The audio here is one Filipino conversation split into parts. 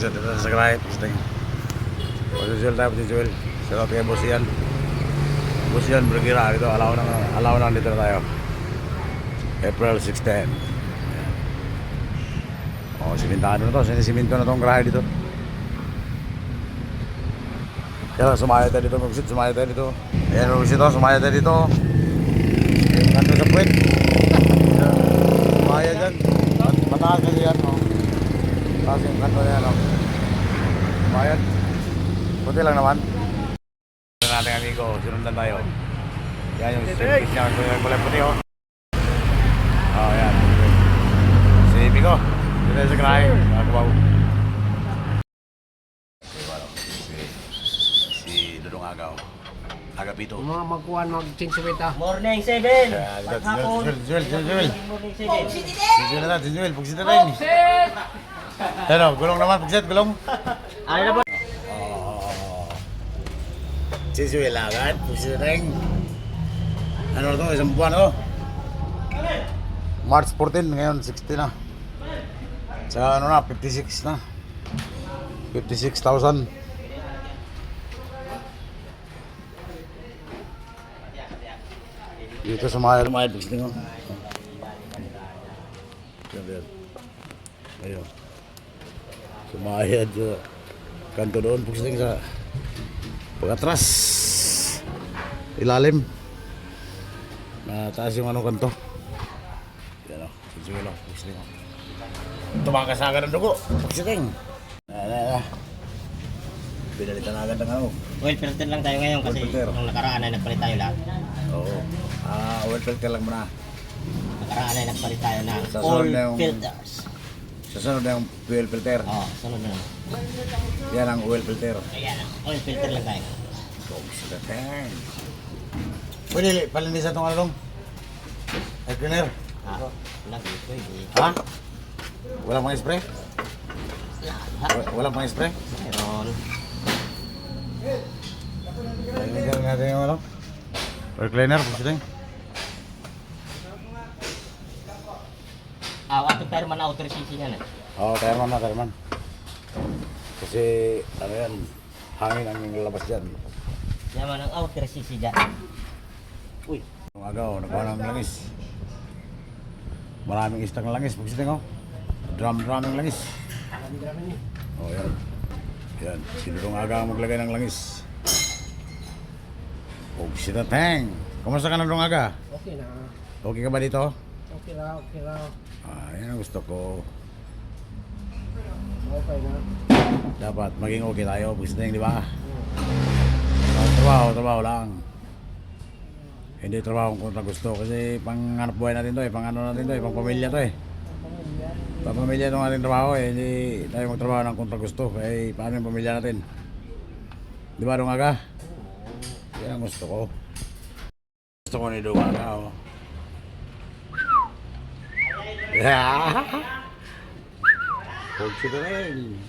Pagsa dito sa Garahe, pagsa tingin. Pagsusul tayo, pagsusul. Shout out kay Boss Ian. Boss Ian, Bergira, dito, alaw na dito na tayo. April 16. O, simentado na to, sinisiminto na tong Garahe dito. Kaya sumaya tayo dito, magsit, sumaya tayo dito. Ayan, magsit to, sumaya tayo dito. Yung kanto sa puwet. Sumaya dyan. Mataas kasi yan, o. Mataas yung kanto na yan, o. Sumaya. Buti lang naman. Ito na ating amigo, sinundan tayo. Yan yung service niya, yung kulay puti, o. O, yan. Si Bigo. Dito sa Garahe, mga kabaw. Agapito. Mga magkuhan mag-chinsuwita. Morning 7. Paghapon. Joel. Morning 7. Joel, pagsit na rin. Ano, gulong naman, pagsit, gulong. Ano na ba? Si Joel agad, pagsit na rin. Ano na to, isang buwan, oh. March 14, ngayon 60 na. Sa ano na, 56 na. 56,000. Dito sumayad pagsiting mo. Ayun. Sumayad sa kanto doon pagsiting sa pag-atras. Ilalim. Taas yung ano kanto. Yan o. Sinsulo. Pagsiting mo. Tumakasaga ng dugo. Pagsiting. Pinalitan agad ng ano. Well, filter lang tayo ngayon kasi nung nakaraan ay nagpalit tayo lahat. Oo. Oil filter lang muna. Nakaraan ay nagpalit tayo ng Sa all sunod na yung- filters. Sa sunod na yung fuel filter. Oo, sunod na. Yan ang oil filter. Ayan, oil filter lang tayo. Sila ten. Pwede palinisan itong ano dong? Air cleaner? Lagi, pwede. Ha? Walang pang spray? Walang pang spray? Meron. Palinisan natin yung ano? Air cleaner, pagsiting. Ato pero man outer CC na. Oo, Terman. Kasi, ano yan, hangin ang lalabas dyan. Yaman ang outer CC dyan. Uy. Nung agaw, nakuha ng langis. Maraming istak ng langis, pagsiting oh. Drum ng langis. Oh, yan. Yan, sinurong aga ang maglagay ng langis. Pagsiting tang. Kumusta ka na nung aga? Okay na. Okay ka ba dito? Okay raw. Yan ang gusto ko. Okay na. Dapat maging okay tayo, pagsiting, di ba? Trabaho lang. Hindi trabaho kung gusto kasi pang hanap buhay natin to pang ano natin to pang pamilya to Pang pamilya itong ating trabaho hindi tayo magtrabaho ng kontra gusto paano yung pamilya natin? Di ba Dungaga? Yan ang gusto ko. Gusto ko ni Dungaga oh. Yeah! Huwag sila rin.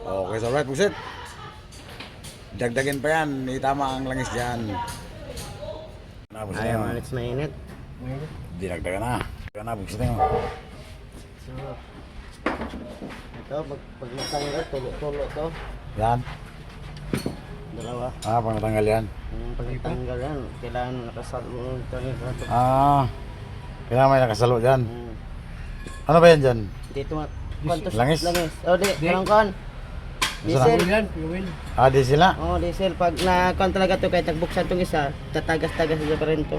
Okay, so right, pusit. Dagdagin pa yan, itama ang langis dyan. Ayaw, Alex, mainit. Di dagdagan na. Dagdagan na, pusit mo. So, ito, pag natanggal, tulo to. Yan. Dalawa. Pag natanggal yan. Pag natanggal yan, kailangan nakasalo mo ito. Kailangan may nakasalo dyan. Ano ba yan dyan? Dito nga. Langis? O, di. Parang kan. Diesel. Fuel. Diesel na? Oo, diesel. Pag na-count talaga to kahit nagbuksan itong isa, tatagas-tagas sa pa rin to.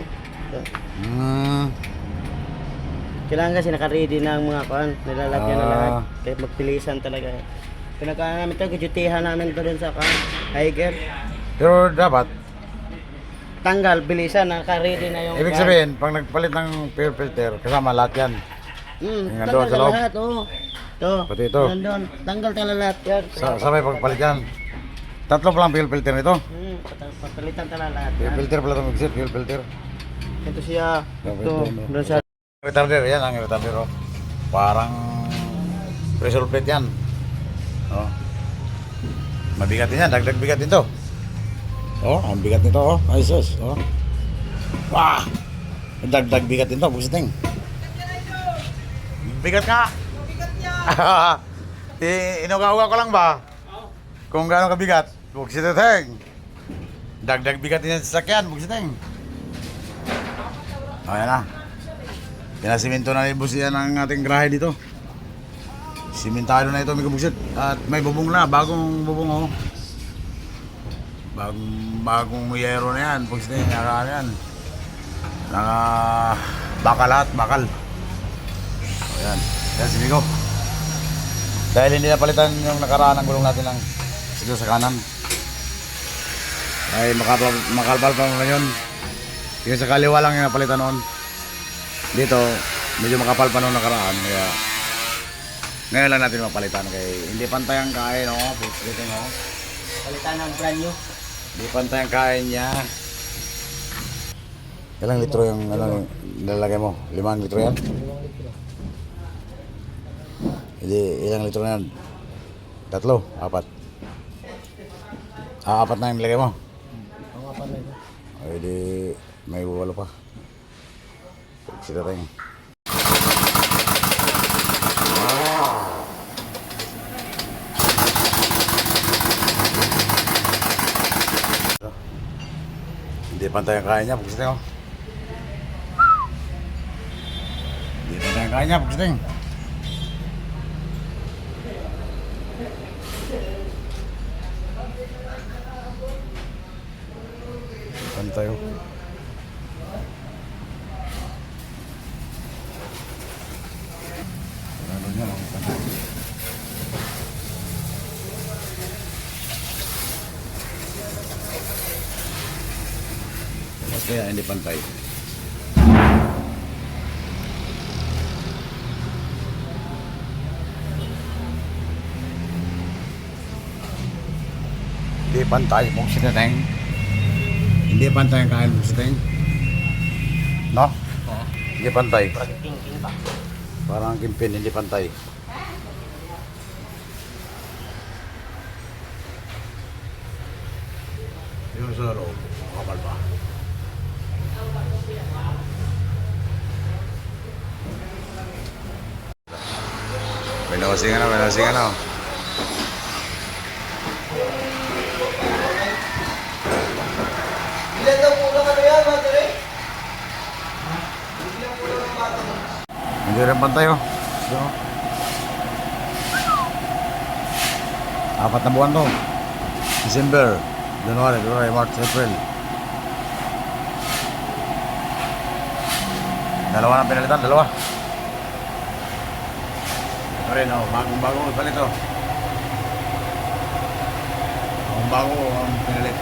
Kailangan kasi naka-ready na ang mga kan. Nilalagyan na lahat. Kaya magpilisan talaga. Pinagkaan namin ito, gujutihan namin ito dun sa kan. Hiker. Pero dapat, Tanggal, bilisan, naka-ready na yung ibig kan. sabihin, pag nagpalit ng fuel filter, kasama lahat yan. Yung Tanggal nandoon sa loob. lahat, oo. Ito. Pati ito. Nandun. Tanggal talaga lahat yan. Sabay pagpalit yan. Tatlo pa lang fuel filter nito. Papalitan talaga lahat Fuel yan. filter pala itong exit, fuel filter. Ito siya. Yung Ito. filter, no? Doon sa Retarder, yan ang retarder oh. Parang pressure plate yan. Oh. Mabigat din yan, dagdag bigat din to. Oh, ang bigat nito oh. Ay sus, oh. Wah! Dagdag bigat din to, busiting. Bigat nga. Bigat niya. Inuga-uga ko lang ba? Kung gaano kabigat. Huwag si Teteng. Dagdag bigat niya sa sasakyan. Huwag si Teteng. Ayan na. Pinasiminto na ni Boss yan ang ating garahe dito. Simentado na ito, may kabugsit. At may bubong na, bagong bubong oh. Bagong yero na yan. Huwag si Teteng, naka yan. Naka bakal lahat, bakal. Ayan. Yan si Migo. Dahil hindi napalitan yung nakaraan ng gulong natin ng siguro sa kanan. Ay makalpal pa naman yun. Yung sa kaliwa lang yung napalitan noon. Dito, medyo makapal pa noong nakaraan. Kaya ngayon lang natin mapalitan. Kaya hindi pantay ang kain. Oh. Dito, oh. Palitan ng brand new. Hindi pantay ang kain niya. Ilang litro yung nilalagay mo? 5 litro yan? Hindi, ilang litro na yan? 3? 4? 4 na yung nilagay mo? Ang apan na ito. Ay, di may 8 pa. Sila tayo. Hindi pantay ang kain niya, pagsiting oh. Hindi pantay ang kain niya, pagsiting. Pantay oh. Ano niya lang, pantay. Kaya hindi pantay. Hindi pantay, kung sinateng. Hindi pantay ang kain mo sinateng. No? Hindi pantay. Parang king pa. Parang kimpin, hindi pantay. Yung sa loob, kapal pa. May nawasingan na, may nawasingan na. Ilan daw po lang ano yan, Madre? Hindi rin pantay oh. So, 4 na buwan to. December, January, February, March, April. Dalawa na pinalitan, dalawa. Ito rin oh, bagong palit oh. Bago ang pinalit.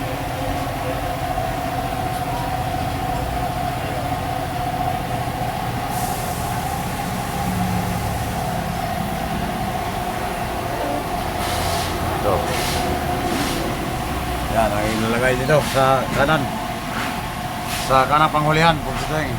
Ito. Yan, ang ilalagay dito sa kanan. Sa kanang panghulihan, kung sa tingin.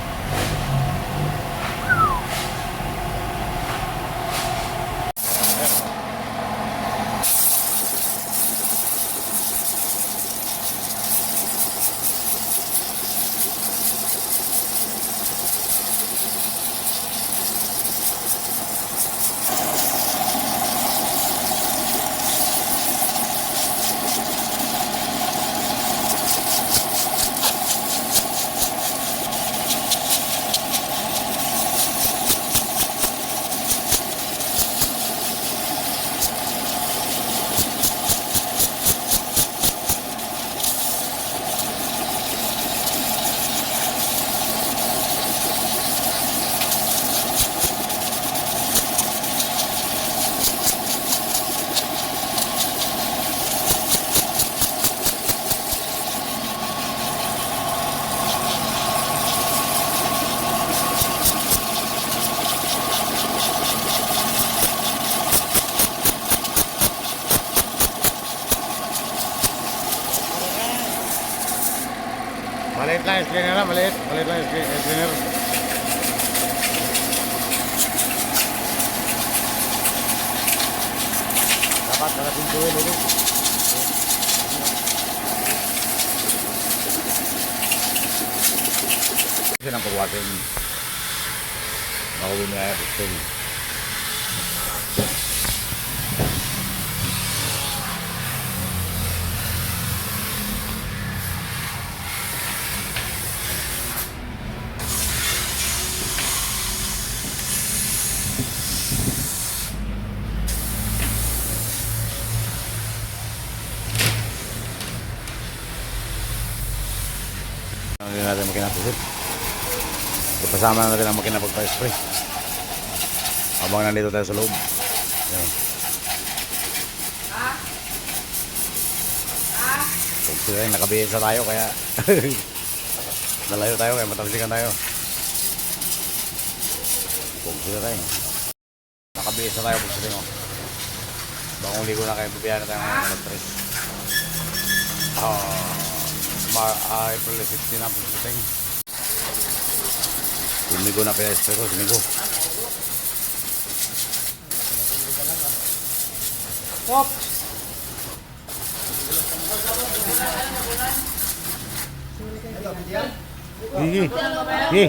Maliit lang yung screener na, maliit lang yung screener. Dapat nakating tuwil ulit. Kasi nang pagwating. Makawin na yung pagwating. Hindi natin makina pusit. Ipasama na natin ang makina pagpa-spray. Habang nandito tayo sa loob. Yan. Pagsulit tayo, nakabihis na tayo kaya nalayo tayo kaya matalsikan tayo. Pagsulit tayo. Nakabihis na tayo pagsulit mo. Bagong ligo na kayo, bibiyahan na tayo ngayon ng 3. April 16 na pagsulit. Sinigo na pinag-spray ko, sinigo. Pop! Sige. Sige.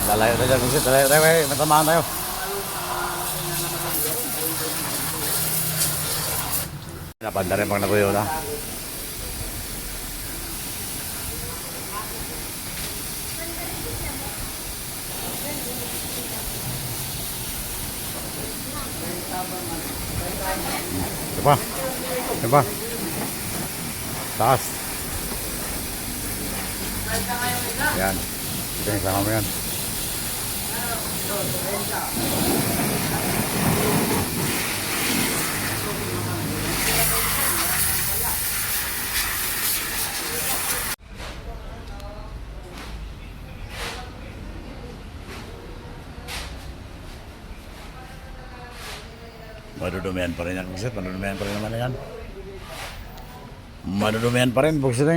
Lalayo tayo dyan, Vincent. Lalayo tayo, matamahan tayo. Napanda rin pag nakuyo na. Diba? Diba? Taas. Yan. Ito yung sama mo yan. Madudumihan pa rin yan, Buksit. Madudumihan pa rin naman yan. Madudumihan pa rin, Buksit.